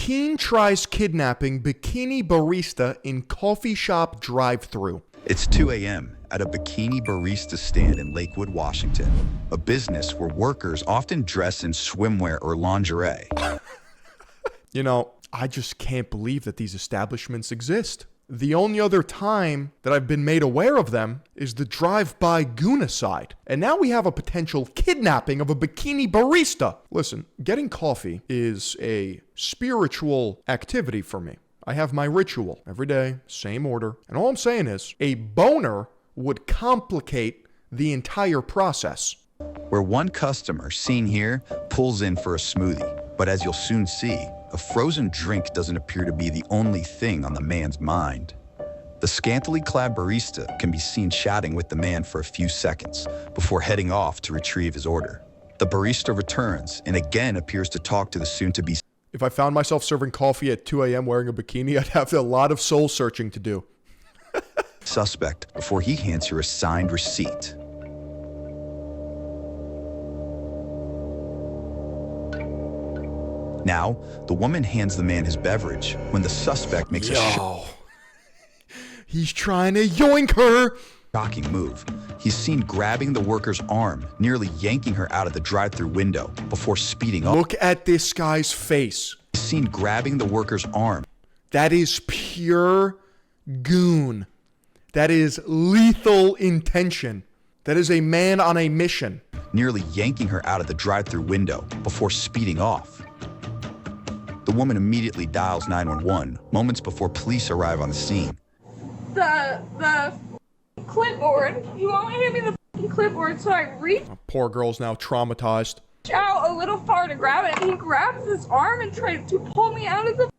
Teen tries kidnapping bikini barista in coffee shop drive-thru. It's 2 a.m. at a bikini barista stand in Lakewood, Washington, a business where workers often dress in swimwear or lingerie. You know, I just can't believe that these establishments exist. The only other time that I've been made aware of them is the drive-by goonicide. And now we have a potential kidnapping of a bikini barista. Listen, getting coffee is a spiritual activity for me. I have my ritual every day, same order. And all I'm saying is, a boner would complicate the entire process. Where one customer, seen here, pulls in for a smoothie. But as you'll soon see, a frozen drink doesn't appear to be the only thing on the man's mind. The scantily clad barista can be seen chatting with the man for a few seconds before heading off to retrieve his order. The barista returns and again appears to talk to the soon-to-be. If I found myself serving coffee at 2 a.m. wearing a bikini, I'd have a lot of soul searching to do. Suspect before he hands her a signed receipt. Now, the woman hands the man his beverage when the suspect makes a He's trying to yoink her. shocking move. He's seen grabbing the worker's arm, nearly yanking her out of the drive-thru window before speeding off. Look at this guy's face. He's seen grabbing the worker's arm. That is pure goon. That is lethal intention. That is a man on a mission. Nearly yanking her out of the drive-thru window before speeding off. The woman immediately dials 911 moments before police arrive on the scene. The clipboard. He won't hand me the clipboard, so I reach Poor girl's now traumatized. out a little far to grab it, and he grabs his arm and tries to pull me out of the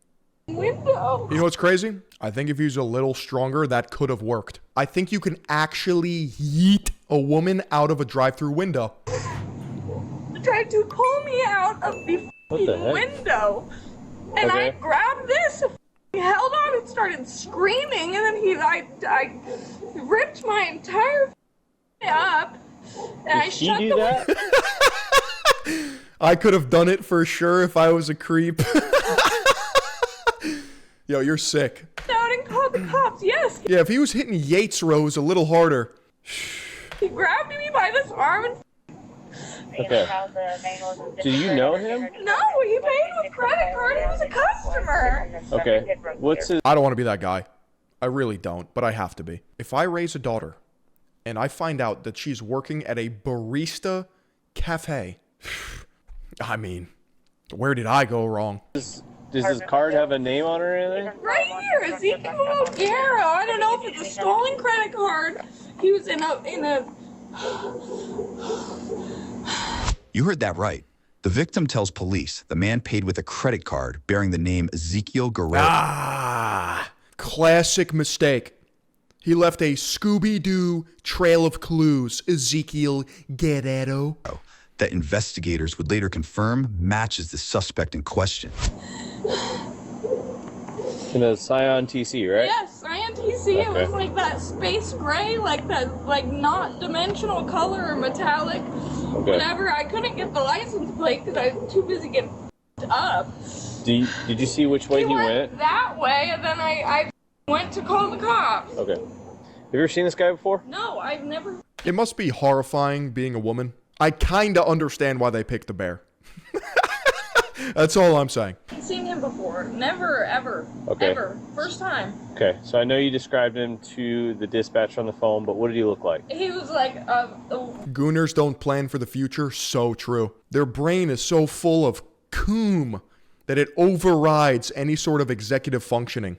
window. You know what's crazy? I think if he was a little stronger, that could have worked. I think you can actually yeet a woman out of a drive-thru window. He tried to pull me out of the window. And I grabbed this, he held on and started screaming, and then I ripped my entire up, and I shut the window. I could have done it for sure if I was a creep. Yo, you're sick. Out and called the cops, yes. Yeah, if he was hitting Yates Rose a little harder. He grabbed me by this arm and... Okay. Do you know him? No, he paid with credit card. He was a customer. Okay. What's his... I don't want to be that guy. I really don't, but I have to be. If I raise a daughter and I find out that she's working at a barista cafe, I mean, where did I go wrong? Does his card have a name on it or anything? Right here, Ezekiel O'Gara. I don't know if it's a stolen credit card. He was in a... You heard that right. The victim tells police the man paid with a credit card bearing the name Ezekiel Guerrero. Ah, classic mistake. He left a Scooby-Doo trail of clues, Ezekiel Guerrero. That investigators would later confirm matches the suspect in question. In a Scion TC, right? Yes, Scion TC. It was like that space gray, like that, like not dimensional color or metallic. Whatever. I couldn't get the license plate because I was too busy getting up. Did you see which way he went? That way, and then I went to call the cops. Okay. Have you ever seen this guy before? No, I've never. It must be horrifying being a woman. I kinda understand why they picked the bear. That's all I'm saying. I've seen him before. Never, ever. Okay. Ever. First time. Okay, so I know you described him to the dispatcher on the phone, but what did he look like? He was like Gooners don't plan for the future. So true. Their brain is so full of coom that it overrides any sort of executive functioning.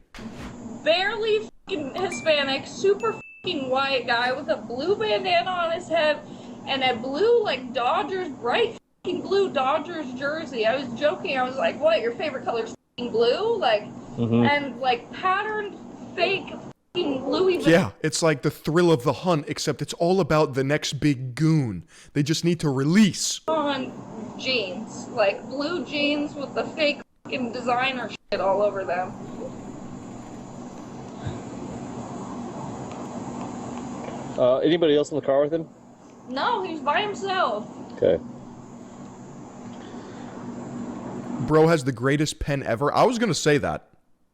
barely f***ing Hispanic, super f***ing white guy with a blue bandana on his head and a blue, like, Dodgers, bright f***ing blue Dodgers jersey. I was joking. I was like, what, your favorite color's f***ing blue? Like, and, like, patterned, fake f***ing Louis Vuitton. Yeah, it's like the thrill of the hunt, except it's all about the next big goon. They just need to release. On jeans. Like, blue jeans with the fake f***ing designer shit all over them. Anybody else in the car with him? No, he's by himself. Okay. bro has the greatest pen ever. I was going to say that.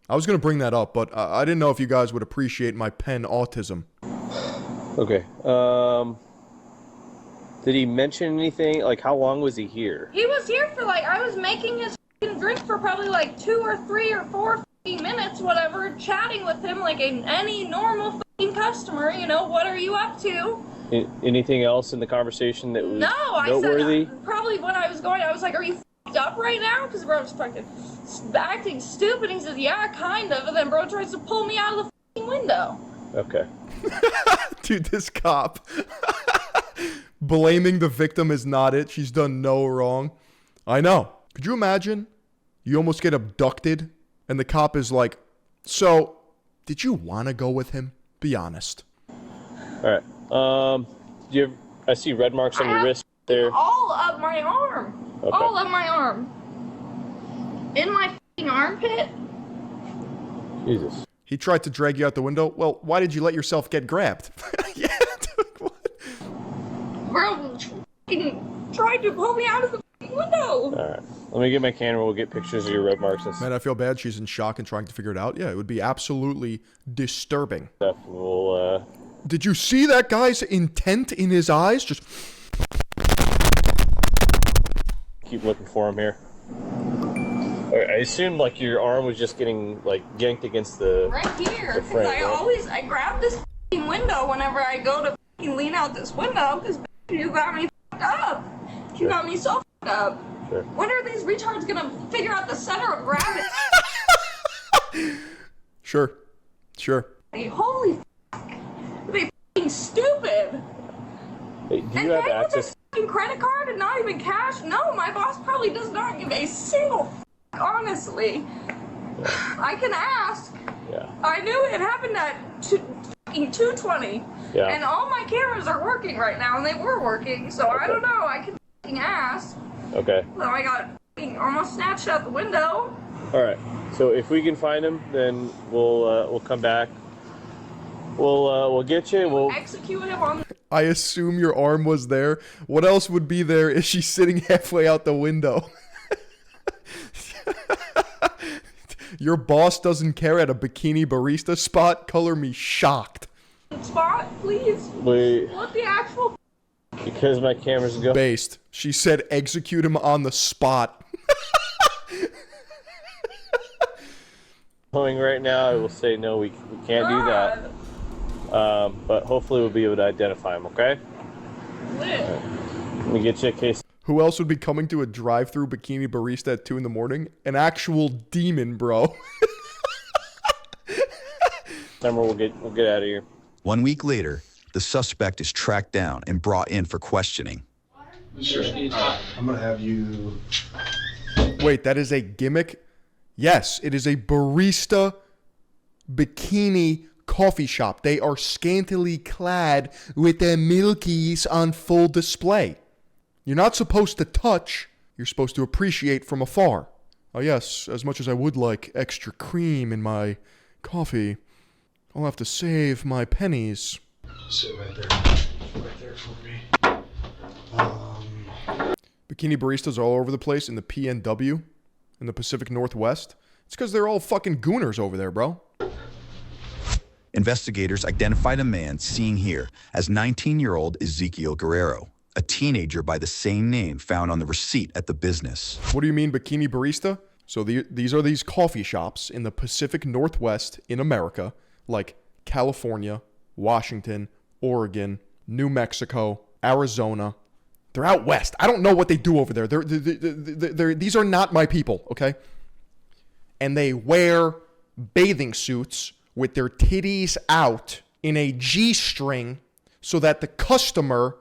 I was going to bring that up, but I didn't know if you guys would appreciate my pen autism. Okay. Did he mention anything? Like, how long was he here? He was here for like, I was making his drink for probably like 2 or 3 or 4 minutes, whatever, chatting with him like any normal customer, you know, what are you up to? Anything else in the conversation that was I noteworthy? said, probably when I was going, I was like, are you up right now? Because bro was fucking acting stupid. He says, yeah, kind of. And then bro tries to pull me out of the window. Okay. Dude, this cop. Blaming the victim is not it. She's done no wrong. I know. Could you imagine? You almost get abducted, and the cop is like, so, did you want to go with him? Be honest. All right. I see red marks on your wrist there. All of my arm. Okay. All of my arm. In my armpit. Jesus. He tried to drag you out the window. Well, why did you let yourself get grabbed? Yeah, dude, what? Bro tried to pull me out of the window. All right. Let me get my camera. We'll get pictures of your red marks and Man, I feel bad. She's in shock and trying to figure it out. Yeah, it would be absolutely disturbing. stuff. We'll, Did you see that guy's intent in his eyes? Just keep looking for him here. All right, I assumed like your arm was just getting like yanked against the Right here. the Because frame, I grab this window whenever I go to lean out this window because you got me up. You got me so up. Sure. When are these retards gonna figure out the center of gravity? Sure. Holy they stupid. Hey, do you And have pay access? with a credit card and not even cash? No, my boss probably does not give a single honestly. I can ask. Yeah. I knew it happened at 2:20. Yeah. And all my cameras are working right now, and they were working, so I don't know. I can ask. Okay. So I got almost snatched out the window. All right. So if we can find him, then we'll come back. We'll get you. We'll Execute him on I assume your arm was there. What else would be there if she's sitting halfway out the window? Your boss doesn't care at a bikini barista spot? Color me shocked. the spot, please. we What the actual because my camera's going. Based. She said execute him on the spot. Going right now, I will say no. We can't do that. But hopefully we'll be able to identify him. Okay. Lit. Let me get you a case. Who else would be coming to a drive-thru bikini barista at 2 in the morning? An actual demon, bro. Remember, we'll get out of here. 1 week later, the suspect is tracked down and brought in for questioning. Sure. I'm gonna have you. Wait, that is a gimmick? Yes, it is a barista bikini coffee shop. They are scantily clad with their milkies on full display. You're not supposed to touch. You're supposed to appreciate from afar. Oh yes, as much as I would like extra cream in my coffee, I'll have to save my pennies. Sit right there for me. Bikini baristas are all over the place in the PNW, in the Pacific Northwest. It's because they're all fucking gooners over there, bro. Investigators identified a man seen here as 19-year-old Ezekiel Guerrero, a teenager by the same name found on the receipt at the business. What do you mean bikini barista? So these are these coffee shops in the Pacific Northwest in America, like California, Washington, Oregon, New Mexico, Arizona. They're out west. I don't know what they do over there. These are not my people, okay? And they wear bathing suits with their titties out in a G-string so that the customer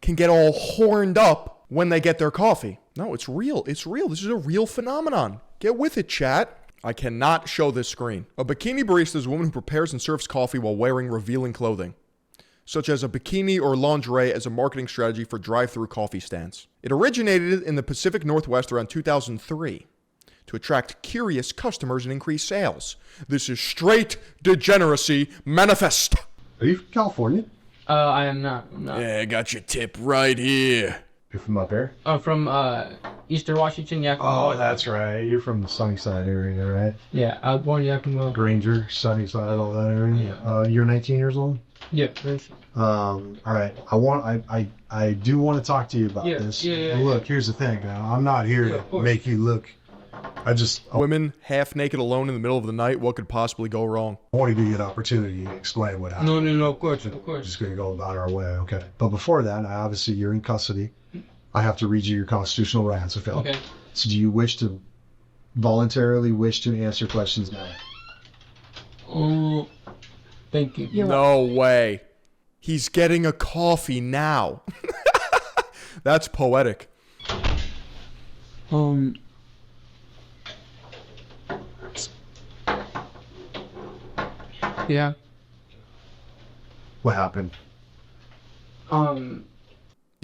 can get all horned up when they get their coffee. No, it's real. It's real. This is a real phenomenon. Get with it, chat. I cannot show this screen. A bikini barista is a woman who prepares and serves coffee while wearing revealing clothing, such as a bikini or lingerie as a marketing strategy for drive-thru coffee stands. It originated in the Pacific Northwest around 2003 to attract curious customers and increase sales. This is straight degeneracy manifest. Are you from California? I am not. I'm not. Yeah, I got your tip right here. You're from up here? From Eastern Washington, Yakima. Oh, that's right. You're from the Sunnyside area, right? Yeah, I was born in Yakima. Granger, Sunnyside, all that area. Yeah. You're 19 years old? Yeah. All right. I do want to talk to you about this. Yeah. Look, here's the thing. Now, I'm not here to make you look. Women half naked alone in the middle of the night. What could possibly go wrong? I want to give you an opportunity to explain what happened. No, of course. Just going to go about our way, okay? But before that, obviously you're in custody. I have to read you your constitutional rights, okay? Okay. So do you voluntarily wish to answer questions now? Oh, thank you. No way. He's getting a coffee now. That's poetic. Yeah. What happened? You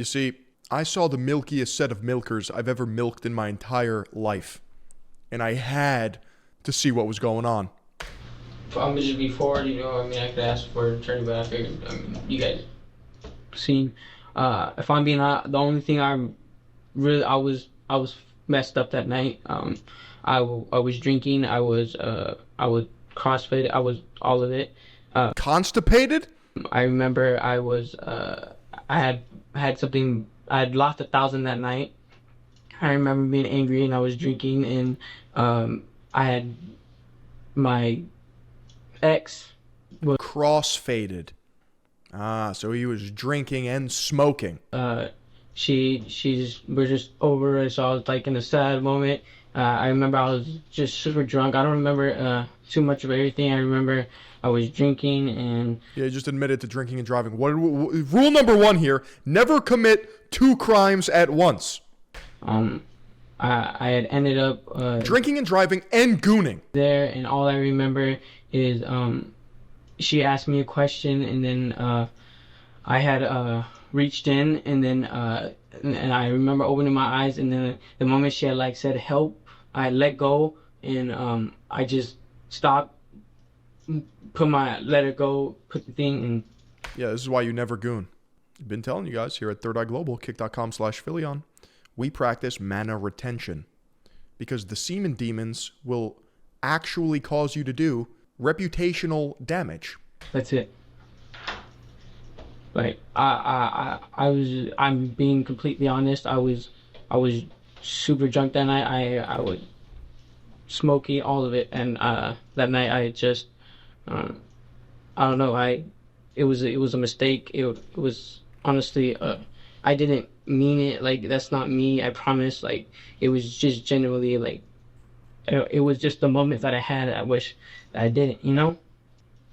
see, I saw the milkiest set of milkers I've ever milked in my entire life. And I had to see what was going on. Just before, I could ask for an attorney, but I figured, you guys seen. If I'm being honest, the only thing I was messed up that night. I was drinking. I was CrossFit. I was all of it. Constipated? I remember I had something. I had lost 1,000 that night. I remember being angry and I was drinking, and I had my ex was Cross-faded. So he was drinking and smoking. we're just over it, so I was like in a sad moment. I remember I was just super drunk. I don't remember too much of everything. I remember I was drinking and Yeah, he just admitted to drinking and driving. Rule number 1 here, never commit 2 crimes at once. I had ended up Drinking and driving and gooning. there, and all I remember is she asked me a question, and then I had reached in, and then and I remember opening my eyes, and then the moment she had said help, I let go, and I just stopped, let her go, put the thing in. Yeah, this is why you never goon. I've been telling you guys here at Third Eye Global, kick.com/Philion, we practice mana retention because the semen demons will actually cause you to do reputational damage. That's it. I'm being completely honest. I was super drunk that night. I was smoky, all of it, and that night I just I don't know. It was a mistake. It was honestly I didn't mean it. That's not me. I promise. It was just genuinely it was just the moment that I had. I wish that I didn't.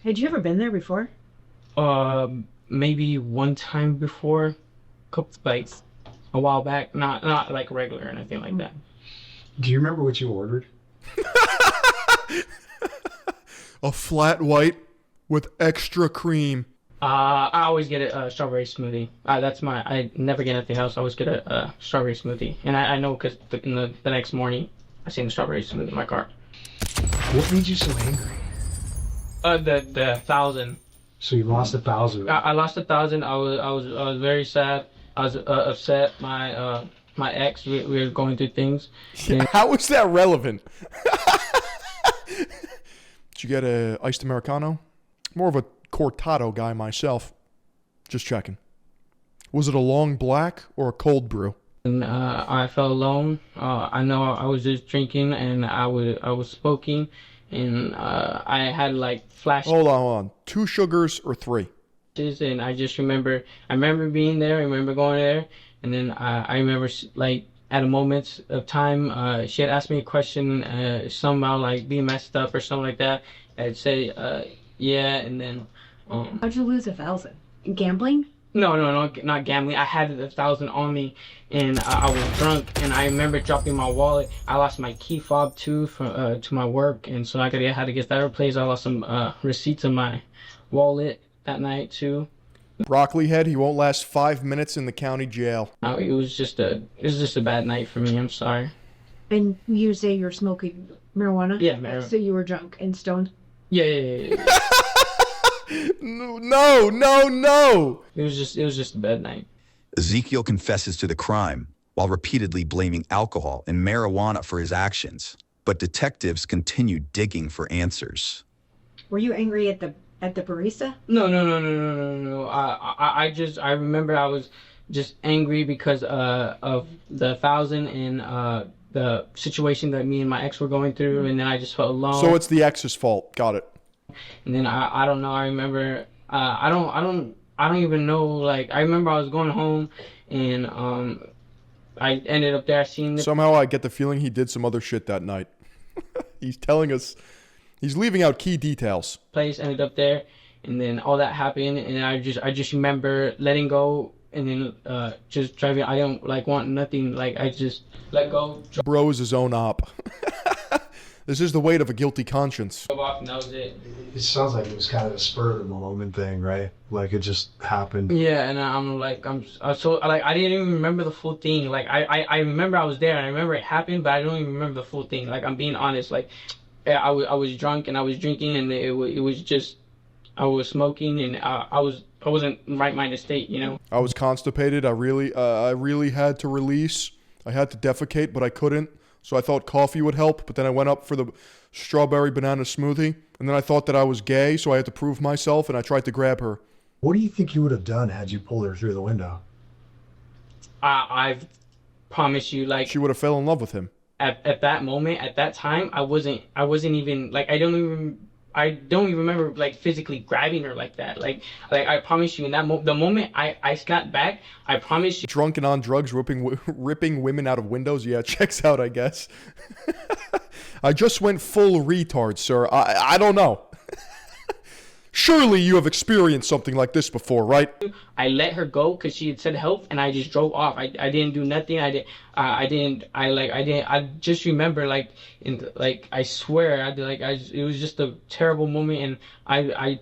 Had you ever been there before? Maybe one time before, a while back. Not regular or anything like that. Do you remember what you ordered? A flat white with extra cream. I always get a strawberry smoothie. I never get anything else. I always get a strawberry smoothie. And I know because the next morning, I seen the strawberry smoothie in my car. What made you so angry? The 1,000. So you lost 1,000. I lost 1,000. I was very sad. I was upset. My ex, we were going through things. How is that relevant? Did you get a iced Americano? More of a cortado guy myself. Just checking. Was it a long black or a cold brew? And I felt alone. I know I was just drinking and I was smoking, and I had flashes. Hold on. 2 sugars or 3? And I just remember being there. I remember going there, and then I remember at a moment of time, she had asked me a question, something about being messed up or something like that. I'd say yeah, and then How'd you lose 1,000? Gambling? No, not gambling. I had 1,000 on me, and I was drunk, and I remember dropping my wallet. I lost my key fob too to my work, and so I had to get that replaced. I lost some receipts in my wallet that night too. Broccoli head, he won't last 5 minutes in the county jail. It was just a bad night for me. I'm sorry. And you say you're smoking marijuana? Yeah, marijuana. So you were drunk and stoned? Yeah. No. It was just a bad night. Ezekiel confesses to the crime while repeatedly blaming alcohol and marijuana for his actions. But detectives continue digging for answers. Were you angry at the barista? No. I remember I was just angry because of the 1,000 and the situation that me and my ex were going through, and then I just felt alone. So it's the ex's fault. Got it. And then I don't know. I remember I don't even know. Like, I remember I was going home, and I ended up there seeing the Somehow I get the feeling he did some other shit that night. He's telling us, he's leaving out key details. place. Ended up there, and then all that happened, and I just remember letting go, and then just driving. I don't like want nothing. Like, I just let go. Bro is his own op. This is the weight of a guilty conscience. Drove off, and that was it. It sounds like it was kind of a spur of the moment thing, right? Like it just happened. Yeah, and I'm so like I didn't even remember the full thing. Like I remember I was there and I remember it happened, but I don't even remember the full thing. Like, I'm being honest. Like, I was drunk and I was drinking, and it was just I was smoking, and I wasn't in right minded state, you know. I was constipated. I really had to release. I had to defecate, but I couldn't. So I thought coffee would help, but then I went up for the strawberry banana smoothie, and then I thought that I was gay, so I had to prove myself, and I tried to grab her. What do you think you would have done had you pulled her through the window? I promise you, like, She would have fell in love with him. at that moment, at that time, I wasn't even like I don't even remember like physically grabbing her like that. Like I promise you, in that the moment I got back, I promise you. Drunk and on drugs, ripping women out of windows. Yeah, checks out, I guess. I just went full retard, sir. I don't know. Surely you have experienced something like this before, right? I let her go because she had said help, and I just drove off. I didn't do nothing. I just remember I swear it was just a terrible moment, and I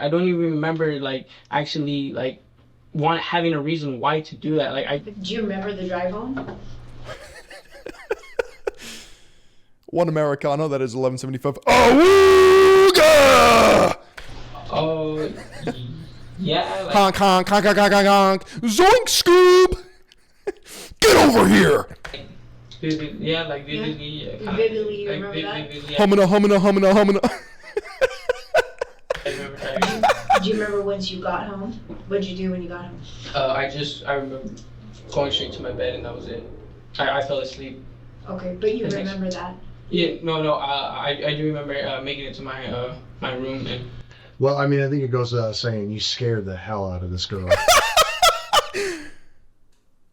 don't even remember like actually like having a reason why to do that. Do you remember the drive home? One Americano, that is 11.75. Oh, God! Oh, yeah. Like, Honk, honk, honk, honk, honk, honk, honk. Zoink, Scoob! Get over here! yeah, like vividly. Yeah. Vividly, you remember that? Vividly, yeah. Humana. I remember trying. Do you remember once you got home? What'd you do when you got home? I remember going straight to my bed, and that was it. I fell asleep. Okay, but you remember that? Yeah, no. I do remember making it to my my room, and. Well, I mean, I think it goes without saying you scared the hell out of this girl.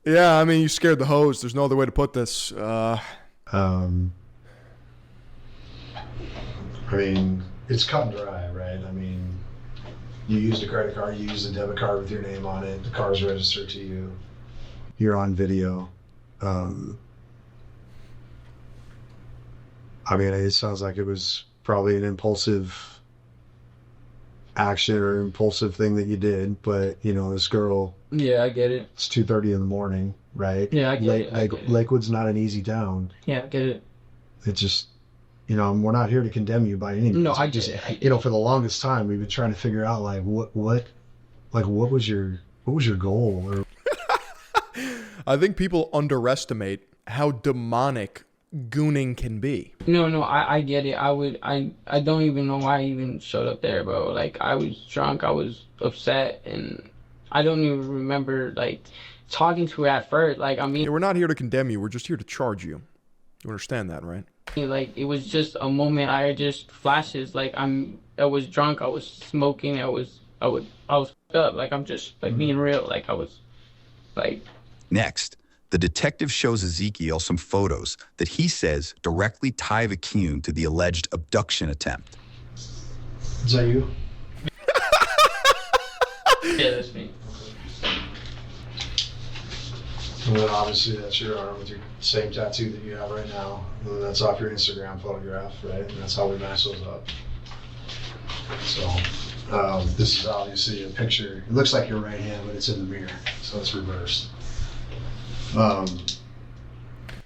Yeah, I mean, you scared the hose. There's no other way to put this. I mean, it's cut and dry, right? I mean, you used a credit card, you used a debit card with your name on it, the car's registered to you, you're on video. I mean, it sounds like it was probably an impulsive action or impulsive thing that you did, but you know, this girl. Yeah, I get it. It's 2:30 in the morning, right? Yeah, I get it. Lakewood's not an easy town. Yeah, I get it. It just, you know, we're not here to condemn you by any means. No, I just, you know, for the longest time we've been trying to figure out like what was your goal? Or I think people underestimate how demonic gooning can be. No, I get it. I don't even know why I even showed up there, bro. Like, I was drunk, I was upset, and I don't even remember, like, talking to her at first. Like, I mean... Yeah, we're not here to condemn you, we're just here to charge you. You understand that, right? Like, it was just a moment, flashes, like, I was drunk, I was smoking, I was fucked up, like, I'm just, like, being real, like, I was, like... Next, the detective shows Ezekiel some photos that he says directly tie Vicune to the alleged abduction attempt. Is that you? Yeah, that's me. And then obviously that's your arm with your same tattoo that you have right now. And then that's off your Instagram photograph, right? And that's how we match those up. So this is obviously a picture. It looks like your right hand, but it's in the mirror, so it's reversed.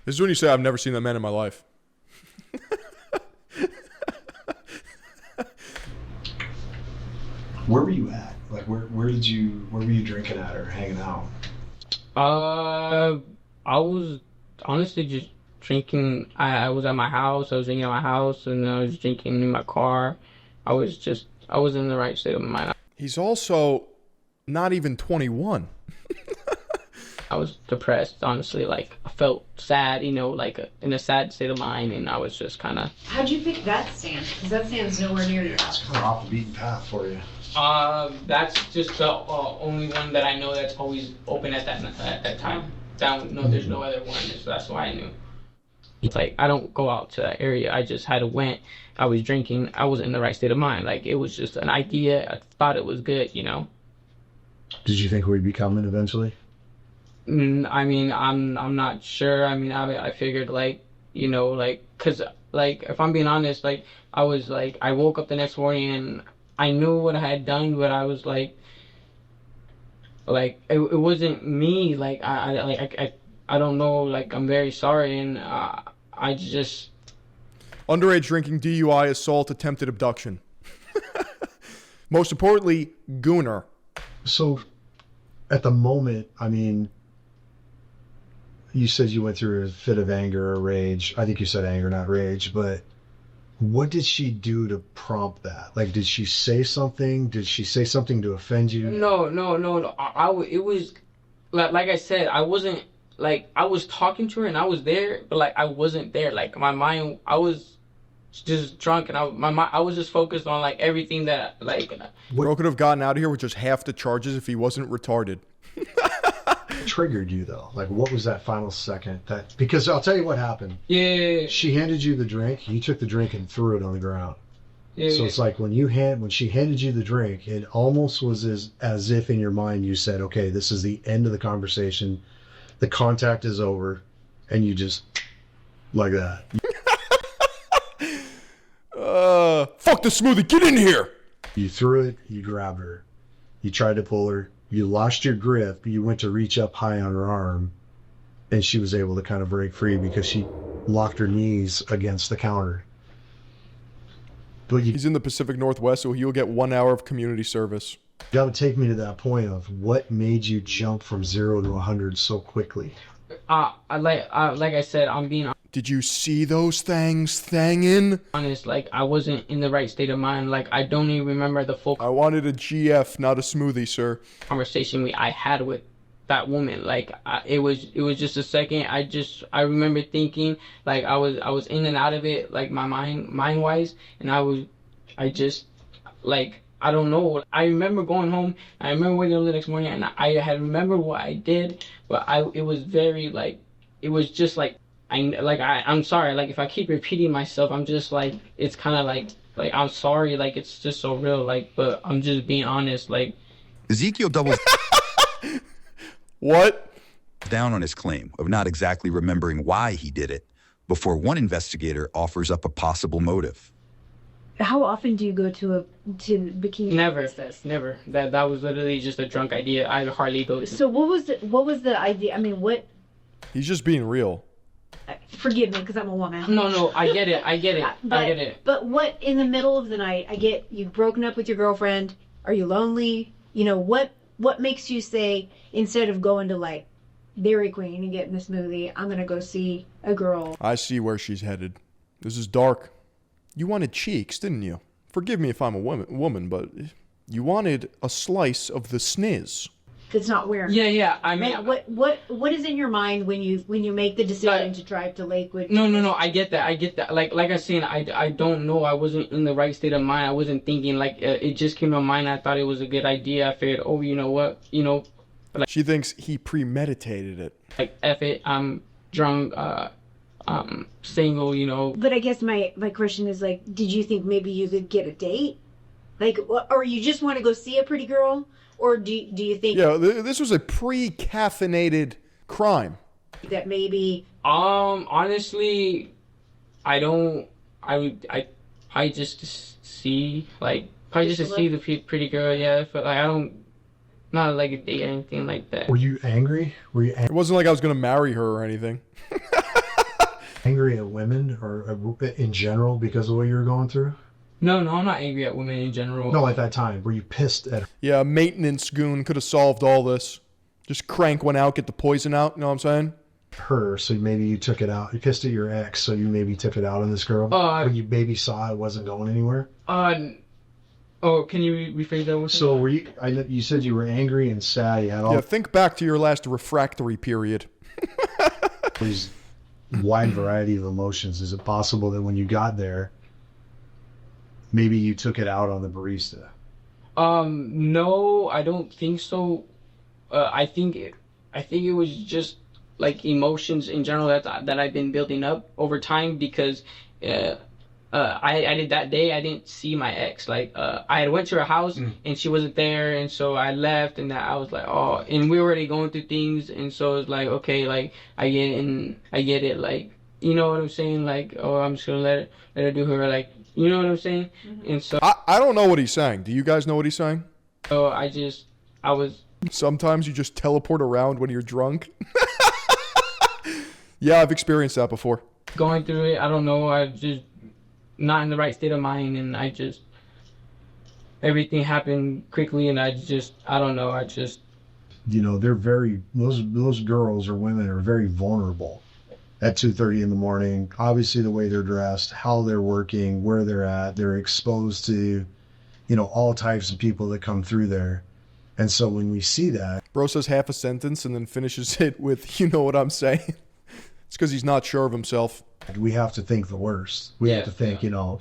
This is when you say, I've never seen that man in my life. Where were you at? Like, where were you drinking at or hanging out? I was honestly just drinking. I was at my house. I was drinking at my house, and I was drinking in my car. I was in the right state of mind. He's also not even 21. I was depressed, honestly. Like, I felt sad, like in a sad state of mind, and I was just kind of. How'd you pick that stand? Because that stand's nowhere near your It's house. kind of off the beaten path for you. That's just the only one that I know that's always open at that time. There's no other one, so that's why I knew. It's like, I don't go out to that area. I just had went. I was drinking. I was in the right state of mind. Like, it was just an idea. I thought it was good, Did you think we'd be coming eventually? I mean, I'm not sure. I mean, I figured cause if I'm being honest, I woke up the next morning and I knew what I had done, but I was it wasn't me. I don't know. I'm very sorry, and I just. Underage drinking, DUI, assault, attempted abduction. Most importantly, Gooner. So, at the moment, I mean, you said you went through a fit of anger or rage. I think you said anger, not rage. But what did she do to prompt that? Like, did she say something? Did she say something to offend you? No. It was like I said. I wasn't I was talking to her and I was there, but I wasn't there. My mind, I was just drunk, and I was just focused on everything that Bro could have gotten out of here with just half the charges if he wasn't retarded. Triggered you though? Like, what was that final second? Because I'll tell you what happened. Yeah. She handed you the drink. You took the drink and threw it on the ground. Yeah. So it's like when she handed you the drink, it almost was as if in your mind you said, "Okay, this is the end of the conversation. The contact is over," and you just like that. Fuck the smoothie, get in here! You threw it. You grabbed her. You tried to pull her. You lost your grip. You went to reach up high on her arm, and she was able to kind of break free because she locked her knees against the counter. But you He's in the Pacific Northwest, so he'll get 1 hour of community service. got to take me to that point of what made you jump from 0 to 100 so quickly. Like I said, I'm being Did you see those things thangin'? honest. I wasn't in the right state of mind. I don't even remember the full I wanted a GF, not a smoothie, sir. conversation I had with that woman. It was just a second. I remember thinking I was in and out of it, my mind wise, and I just I don't know. I remember going home. I remember waking up the next morning, and I had remembered what I did, but it was very it was just I'm sorry. If I keep repeating myself, I'm just it's kind of I'm sorry. It's just so real. But I'm just being honest. Ezekiel doubles What? down on his claim of not exactly remembering why he did it before one investigator offers up a possible motive. How often do you go to bikini? Never. That was literally just a drunk idea. I hardly go. So what was the idea? I mean, what? He's just being real. Forgive me, because I'm a woman. No, I get it. I get it. But what in the middle of the night? I get you've broken up with your girlfriend. Are you lonely? What makes you say, instead of going to Dairy Queen and getting a smoothie, I'm gonna go see a girl? I see where she's headed. This is dark. You wanted cheeks, didn't you? Forgive me if I'm a woman, but you wanted a slice of the sniz. That's not wearing. Yeah. I mean, what is in your mind when you make the decision to drive to Lakewood? No. I get that. Like I said, I don't know. I wasn't in the right state of mind. I wasn't thinking. It just came to mind. I thought it was a good idea. I figured, oh, you know what, She thinks he premeditated it. F it. I'm drunk. Single. But I guess my question is did you think maybe you could get a date, or you just want to go see a pretty girl? Or do you think this was a pre-caffeinated crime? that maybe Honestly, I don't. I just see probably just to see the pretty girl. Yeah, but I don't. Not a date or anything like that. Were you angry? It wasn't like I was gonna marry her or anything. Angry at women or in general because of what you were going through? No, I'm not angry at women in general. No, at that time. Were you pissed at her? Yeah, a maintenance goon could have solved all this. Just crank one out, get the poison out. You know what I'm saying? Her, so maybe you took it out. You pissed at your ex, so you maybe took it out on this girl. When you maybe saw it wasn't going anywhere. Oh, can you rephrase that one? So were you? You said you were angry and sad. You had all Yeah, think back to your last refractory period. these wide variety of emotions. Is it possible that when you got there, maybe you took it out on the barista? No, I don't think so. I think it was just like emotions in general that I've been building up over time because I did that day. I didn't see my ex. Like I had went to her house and she wasn't there, and so I left, and I was like, oh, and we were already going through things, and so it's like, okay, like I get it, like you know what I'm saying, like oh, I'm just gonna let her do her, like you know what I'm saying, and so I don't know what he's saying. Do you guys know what he's saying? so I was. Sometimes you just teleport around when you're drunk. Yeah, I've experienced that before. Going through it, I don't know, I just not in the right state of mind, and everything happened quickly, and I don't know, You know, they're very those girls or women are very vulnerable at 2:30 in the morning. Obviously, the way they're dressed, how they're working, where they're at, they're exposed to, you know, all types of people that come through there. And so when we see that, Bro says half a sentence and then finishes it with, you know what I'm saying? It's because he's not sure of himself. we have to think the worst. We have to think, you know,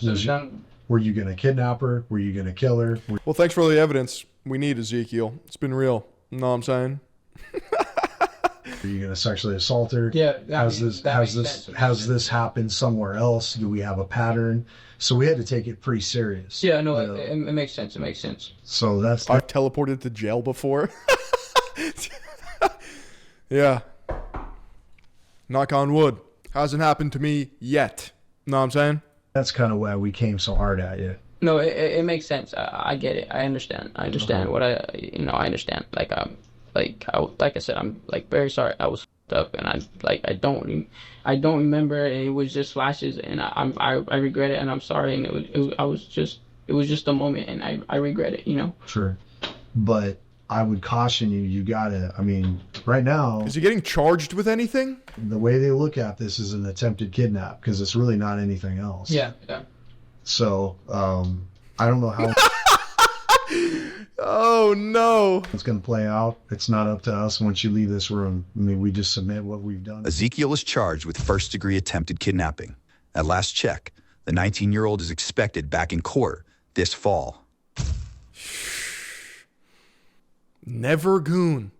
were you going to kidnap her? Were you going to kill her? Well, thanks for all the evidence we need, Ezekiel. It's been real. You know what I'm saying? Are you going to sexually assault her? Yeah. Has this happened somewhere else? Do we have a pattern? So we had to take it pretty serious. Yeah, no, it makes sense. It makes sense. So that's I've teleported to jail before. Yeah. Knock on wood. Hasn't happened to me yet. Know what I'm saying? that's kind of why we came so hard at you. No, it makes sense. I get it. I understand. I understand what I understand. Like I said, I'm like very sorry. I was f***ed up, and I don't remember. It was just flashes, and I regret it, and I'm sorry. And it was just a moment, and I regret it. You know. Sure, but I would caution you. You gotta. I mean, right now, Is he getting charged with anything? the way they look at this is an attempted kidnap because it's really not anything else. Yeah. So I don't know how Oh no. it's going to play out. It's not up to us once you leave this room. I mean, we just submit what we've done. Ezekiel is charged with first-degree attempted kidnapping. At last check, the 19-year-old is expected back in court this fall. Never goon.